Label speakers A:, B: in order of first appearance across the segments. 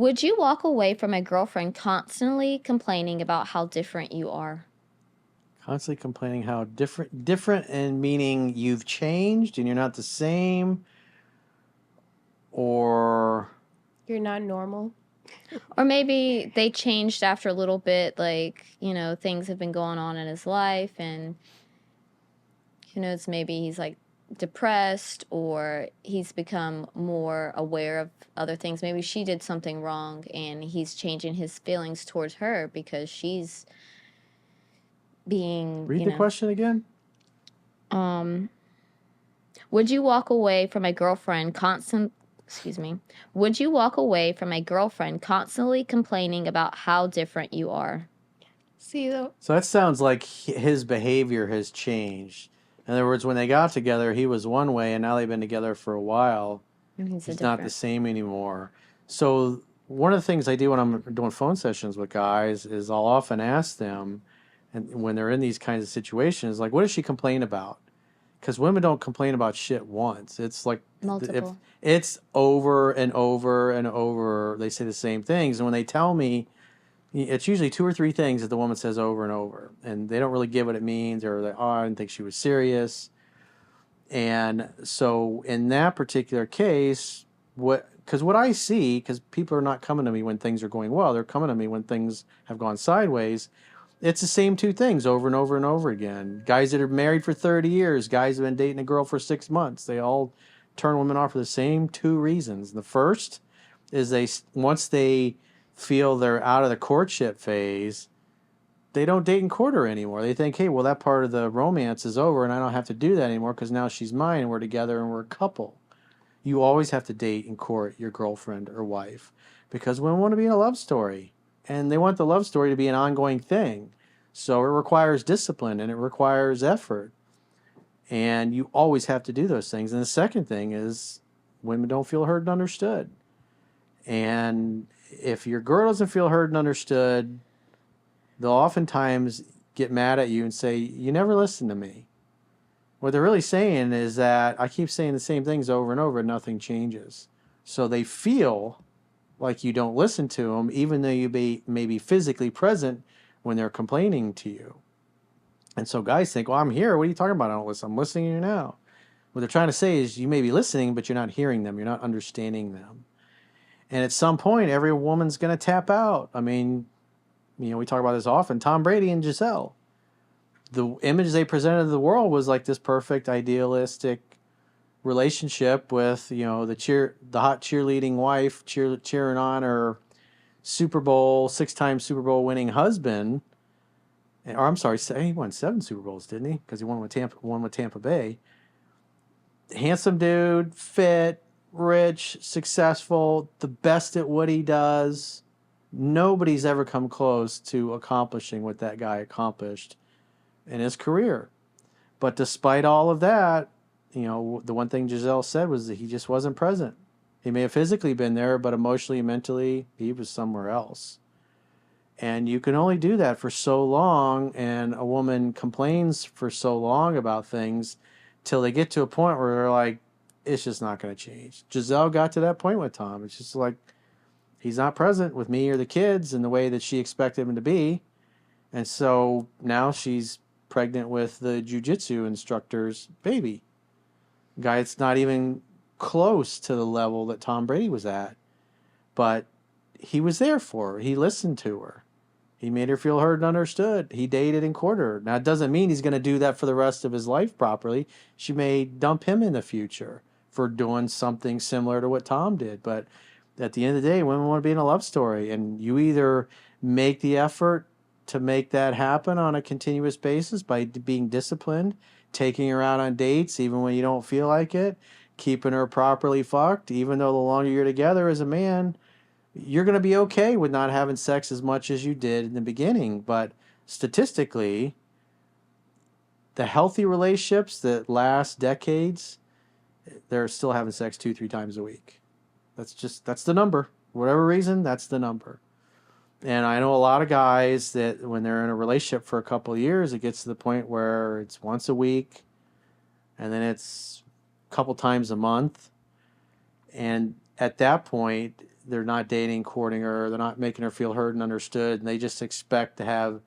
A: Would you walk away from a girlfriend constantly complaining about how different you are?
B: Constantly complaining how different and meaning you've changed and you're not the same, or
C: You're not normal.
A: Or maybe they changed after a little bit, like, things have been going on in his life, and who knows, maybe he's like depressed, or he's become more aware of other things. Maybe she did something wrong and he's changing his feelings towards her because she's being,
B: read the question again.
A: Would you walk away from a girlfriend would you walk away from a girlfriend constantly complaining about how different you are?
C: See, though.
B: So that sounds like his behavior has changed. In other words, when they got together, he was one way, and now they've been together for a while. He's not the same anymore. So one of the things I do when I'm doing phone sessions with guys is I'll often ask them, and when they're in these kinds of situations, like, what does she complain about? Because women don't complain about shit once. It's like
A: Multiple.
B: It's over and over and over. They say the same things, and when they tell me, it's usually 2 or 3 things that the woman says over and over, and they don't really get what it means, or they, I didn't think she was serious. And so in that particular case, what I see, because people are not coming to me when things are going well, they're coming to me when things have gone sideways. It's the same 2 things over and over and over again. Guys that are married for 30 years, guys that have been dating a girl for 6 months, they all turn women off for the same 2 reasons. The first is once they feel they're out of the courtship phase, they don't date and court her anymore. They think, hey, well, that part of the romance is over and I don't have to do that anymore because now she's mine and we're together and we're a couple. You always have to date and court your girlfriend or wife because women want to be in a love story and they want the love story to be an ongoing thing. So it requires discipline and it requires effort. And you always have to do those things. And the second thing is women don't feel heard and understood. And if your girl doesn't feel heard and understood, they'll oftentimes get mad at you and say, you never listen to me. What they're really saying is that I keep saying the same things over and over and nothing changes. So they feel like you don't listen to them, even though you may be physically present when they're complaining to you. And so guys think, well, I'm here. What are you talking about? I don't listen. I'm listening to you now. What they're trying to say is you may be listening, but you're not hearing them. You're not understanding them. And at some point, every woman's going to tap out. I mean, we talk about this often. Tom Brady and Giselle. The image they presented to the world was like this perfect, idealistic relationship with, the hot cheerleading wife cheering on her 6-time Super Bowl winning husband. Or I'm sorry, he won 7 Super Bowls, didn't he? Because he won with Tampa Bay. Handsome dude, fit, rich, successful, the best at what he does. Nobody's ever come close to accomplishing what that guy accomplished in his career. But despite all of that, the one thing Giselle said was that he just wasn't present. He may have physically been there, but emotionally and mentally, he was somewhere else. And you can only do that for so long, and a woman complains for so long about things till they get to a point where they're like, it's just not going to change. Giselle got to that point with Tom. It's just like, he's not present with me or the kids in the way that she expected him to be. And so now she's pregnant with the jiu-jitsu instructor's baby. Guy that's not even close to the level that Tom Brady was at. But he was there for her. He listened to her. He made her feel heard and understood. He dated and courted her. Now, it doesn't mean he's going to do that for the rest of his life properly. She may dump him in the future for doing something similar to what Tom did. But at the end of the day, women want to be in a love story. And you either make the effort to make that happen on a continuous basis by being disciplined, taking her out on dates even when you don't feel like it, keeping her properly fucked, even though the longer you're together as a man, you're going to be okay with not having sex as much as you did in the beginning. But statistically, the healthy relationships that last decades, they're still having sex 2-3 times a week. That's the number. For whatever reason, that's the number. And I know a lot of guys that when they're in a relationship for a couple of years, it gets to the point where it's once a week and then it's a couple times a month. And at that point, they're not dating, courting her, they're not making her feel heard and understood, and they just expect to have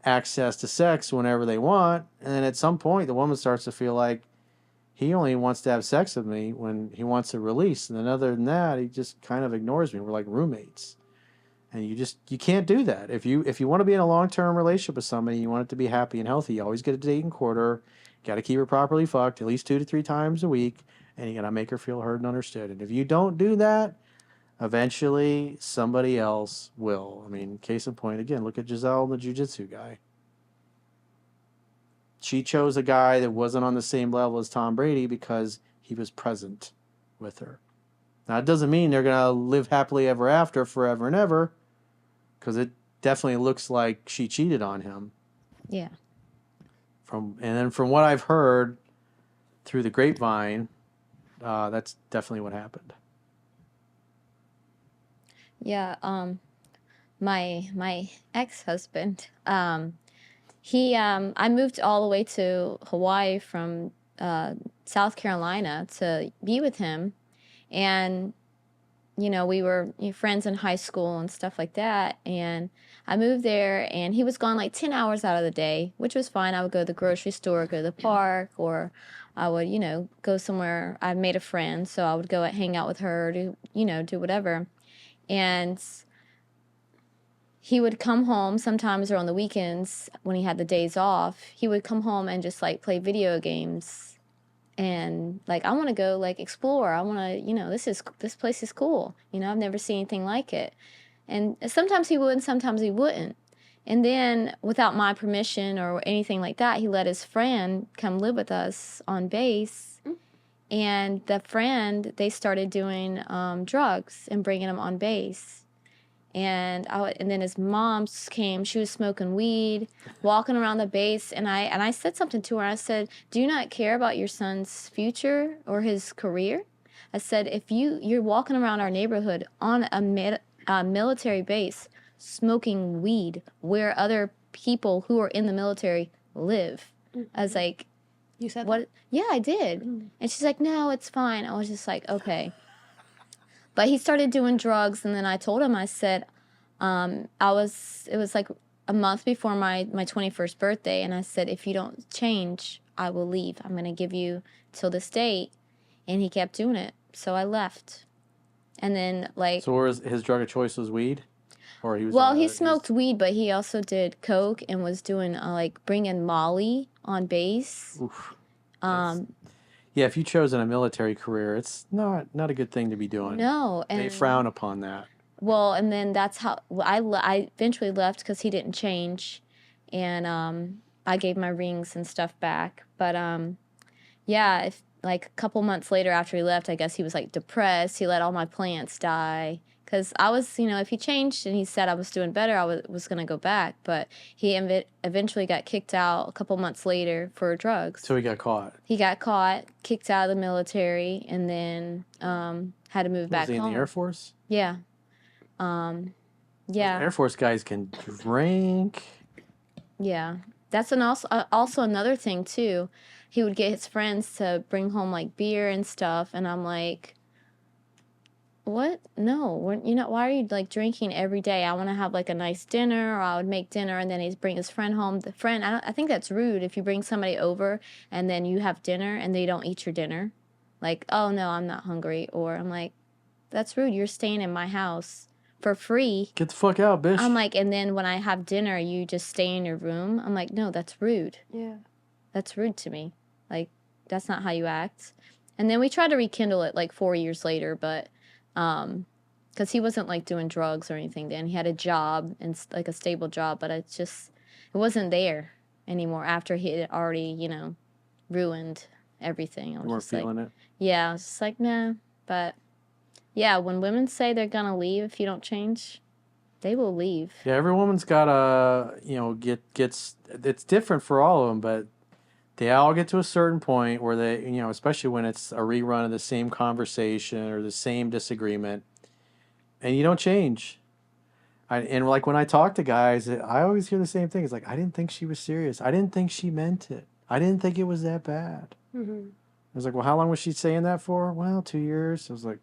B: access to sex whenever they want. And then at some point, the woman starts to feel like he only wants to have sex with me when he wants a release, and then other than that, he just kind of ignores me. We're like roommates, and you can't do that. If you want to be in a long-term relationship with somebody, you want it to be happy and healthy. You always get a date and court her. Got to keep her properly fucked at least 2 to 3 times a week, and you got to make her feel heard and understood. And if you don't do that, eventually somebody else will. I mean, case in point, again, look at Giselle, the jiu-jitsu guy. She chose a guy that wasn't on the same level as Tom Brady because he was present with her. Now, it doesn't mean they're going to live happily ever after forever and ever, because it definitely looks like she cheated on him.
A: Yeah.
B: And then from what I've heard through the grapevine, that's definitely what happened.
A: Yeah. My ex-husband, I moved all the way to Hawaii from South Carolina to be with him, and we were friends in high school and stuff like that. And I moved there, and he was gone like 10 hours out of the day, which was fine. I would go to the grocery store, go to the park, or I would, go somewhere. I made a friend, so I would go hang out with her, do whatever. And he would come home sometimes, or on the weekends when he had the days off, he would come home and just like play video games. And like, I want to go like explore. I want to, this place is cool. I've never seen anything like it. And sometimes he would, and sometimes he wouldn't. And then without my permission or anything like that, he let his friend come live with us on base. And the friend, they started doing drugs and bringing him on base. And then his mom came. She was smoking weed, walking around the base, and I said something to her. I said, "Do you not care about your son's future or his career?" I said, "If you're walking around our neighborhood on a military base, smoking weed where other people who are in the military live." I was like,
C: You said
A: "What?"
C: that?
A: Yeah, I did. And she's like, "No, it's fine." I was just like, "Okay." But he started doing drugs, and then I told him, I said, it was like a month before my 21st birthday, and I said, "If you don't change, I will leave. I'm going to give you till this date." And he kept doing it. So I left. And then like...
B: So his drug of choice was weed? Or he was...
A: Well, he smoked weed, but he also did coke and was doing like bringing Molly on base.
B: Oof. Yeah, if you chosen a military career, it's not a good thing to be doing.
A: No. And
B: they frown upon that.
A: Well, and then that's how I eventually left because he didn't change, and I gave my rings and stuff back. But yeah, like a couple months later after he left, I guess he was like depressed. He let all my plants die because I was, if he changed and he said I was doing better, I was gonna go back. But he eventually got kicked out a couple months later for drugs.
B: So he got caught.
A: He got caught, kicked out of the military, and then had to move back home.
B: Was he in the Air Force?
A: Yeah. Yeah.
B: Air Force guys can drink.
A: Yeah. That's also another thing, too. He would get his friends to bring home, like, beer and stuff, and I'm like, what? No. Why are you, like, drinking every day? I want to have, like, a nice dinner, or I would make dinner, and then he'd bring his friend home. The friend, I think that's rude if you bring somebody over, and then you have dinner, and they don't eat your dinner. Like, "Oh, no, I'm not hungry," or I'm like, that's rude. You're staying in my house for free.
B: Get the fuck out, bitch.
A: I'm like, and then when I have dinner, you just stay in your room. I'm like, no, that's rude.
C: Yeah.
A: That's rude to me. Like, that's not how you act. And then we tried to rekindle it like 4 years later, but because he wasn't like doing drugs or anything then. He had a job and like a stable job, but it wasn't there anymore after he had already, ruined everything.
B: You weren't feeling it?
A: Yeah, I was just like, nah. But yeah, when women say they're going to leave if you don't change, they will leave.
B: Yeah, every woman's got to, gets, it's different for all of them, but they all get to a certain point where they, especially when it's a rerun of the same conversation or the same disagreement, and you don't change. And like when I talk to guys, I always hear the same thing. It's like, I didn't think she was serious. I didn't think she meant it. I didn't think it was that bad.
C: Mm-hmm.
B: I was like, well, how long was she saying that for? Well, 2 years. I was like...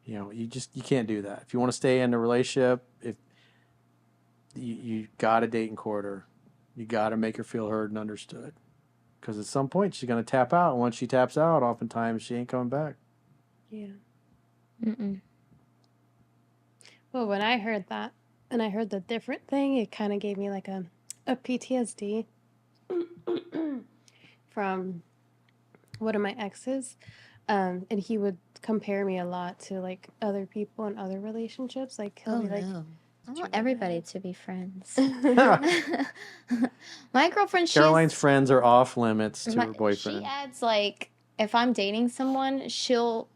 B: You can't do that. If you want to stay in a relationship, if you got to date and court her, you got to make her feel heard and understood. Because at some point she's gonna tap out. And once she taps out, oftentimes she ain't coming back.
C: Yeah.
A: Mm-mm.
C: Well, when I heard that, and I heard the different thing, it kind of gave me like a PTSD from one of my exes. And he would compare me a lot to like other people and other relationships. Like he'll be like,
A: no. I
C: "Did you
A: want
C: ever
A: everybody
C: have-"
A: to be friends. My girlfriend,
B: Caroline's friends are off limits to her
A: she
B: boyfriend.
A: adds like, if I'm dating someone,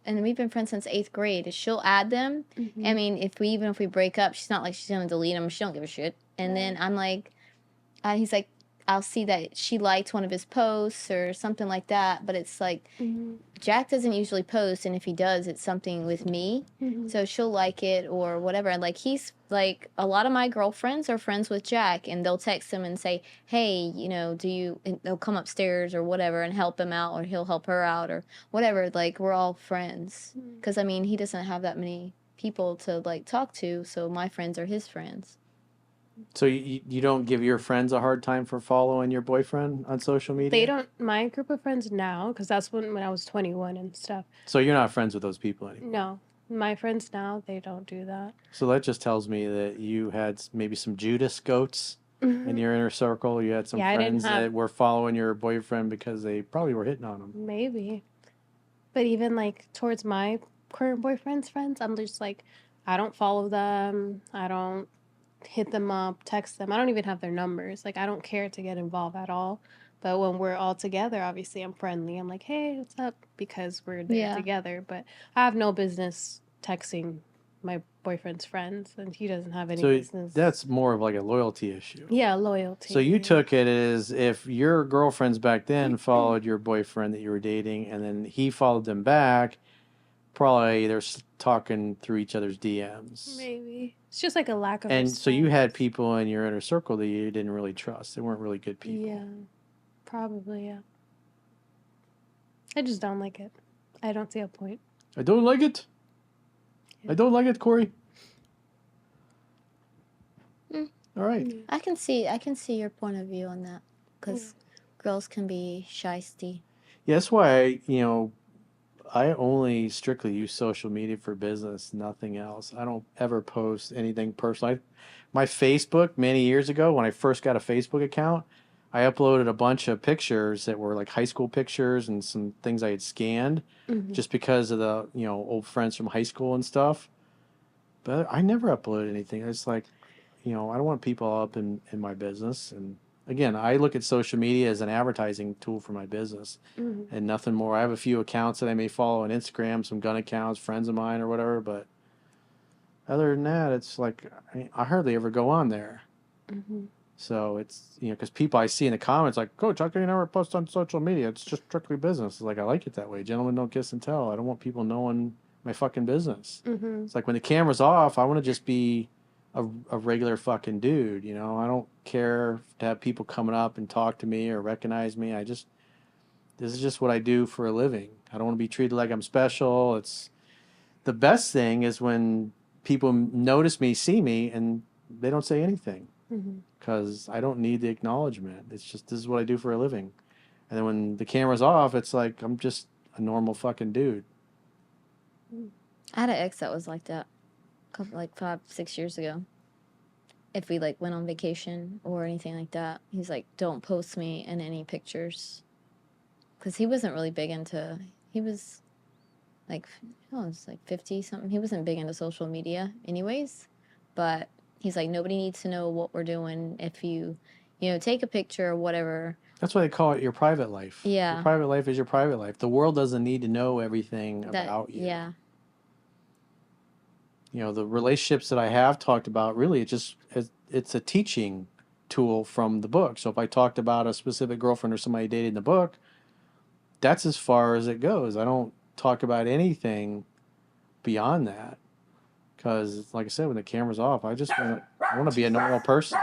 A: and we've been friends since 8th grade, she'll add them.
C: Mhm.
A: I mean, if we break up, she's not like she's gonna delete them. She don't give a shit. And then I'm like, he's like, I'll see that she liked one of his posts or something like that, but it's like,
C: Mhm.
A: Jack doesn't usually post, and if he does, it's something with me.
C: Mhm.
A: So she'll like it or whatever. And like, he's like, a lot of my girlfriends are friends with Jack, and they'll text him and say, hey, and they'll come upstairs or whatever and help him out, or he'll help her out or whatever. Like, we're all friends. Because, I mean, he doesn't have that many people to like talk to, so my friends are his friends.
B: So you don't give your friends a hard time for following your boyfriend on social media?
C: They don't. My group of friends now, because that's when I was 21 and stuff.
B: So you're not friends with those people anymore?
C: No, my friends now, they don't do that.
B: So that just tells me that you had maybe some Judas goats in your inner circle. You had some friends that were following your boyfriend because they probably were hitting on him.
C: Maybe. But even like towards my current boyfriend's friends, I'm just like, I don't follow them. I don't hit them up, text them. I don't even have their numbers. Like, I don't care to get involved at all. But when we're all together, obviously I'm friendly. I'm like, hey, what's up? Because we're there together. But I have no business texting my boyfriend's friends, and he doesn't have any business.
B: That's more of like a loyalty issue.
C: Yeah, loyalty.
B: So you took it as if your girlfriends back then followed your boyfriend that you were dating, and then he followed them back. Probably they're talking through each other's DMs.
C: Maybe. It's just like a lack of
B: And
C: respect.
B: so you had people in your inner circle that you didn't really trust. They weren't really good people.
C: Yeah, probably, yeah. I just don't like it. I don't see a point.
B: I don't like it. Yeah. I don't like it, Corey. All right.
A: I can see your point of view on that, because girls can be shysty.
B: Yeah, that's why I only strictly use social media for business, nothing else. I don't ever post anything personal. My Facebook, many years ago, when I first got a Facebook account, I uploaded a bunch of pictures that were like high school pictures and some things I had scanned just because of the, old friends from high school and stuff. But I never uploaded anything. It's like, I don't want people up in my business. And again, I look at social media as an advertising tool for my business and nothing more. I have a few accounts that I may follow on Instagram, some gun accounts, friends of mine or whatever. But other than that, it's like I hardly ever go on there. So it's, because people I see in the comments like, Coach, how can you never post on social media? It's just strictly business. It's like, I like it that way. Gentlemen don't kiss and tell. I don't want people knowing my fucking business. It's like when the camera's off, I want to just be a regular fucking dude, I don't care to have people coming up and talk to me or recognize me. This is just what I do for a living. I don't want to be treated like I'm special. It's the best thing is when people notice me, see me, and they don't say anything because I don't need the acknowledgement. It's just, this is what I do for a living. And then when the camera's off, it's like, I'm just a normal fucking dude.
A: I had an ex that was like that. Like 5-6 years ago. If we like went on vacation or anything like that, he's like, don't post me in any pictures, because he wasn't really big into, he was like, it's like 50 something. He wasn't big into social media anyways, but he's like, nobody needs to know what we're doing. If you take a picture or whatever.
B: That's why they call it your private life.
A: Yeah,
B: your private life is your private life. The world doesn't need to know everything about you.
A: Yeah.
B: The relationships that I have talked about, really, it's a teaching tool from the book. So if I talked about a specific girlfriend or somebody I dated in the book, that's as far as it goes. I don't talk about anything beyond that because, like I said, when the camera's off, I want to be a normal person.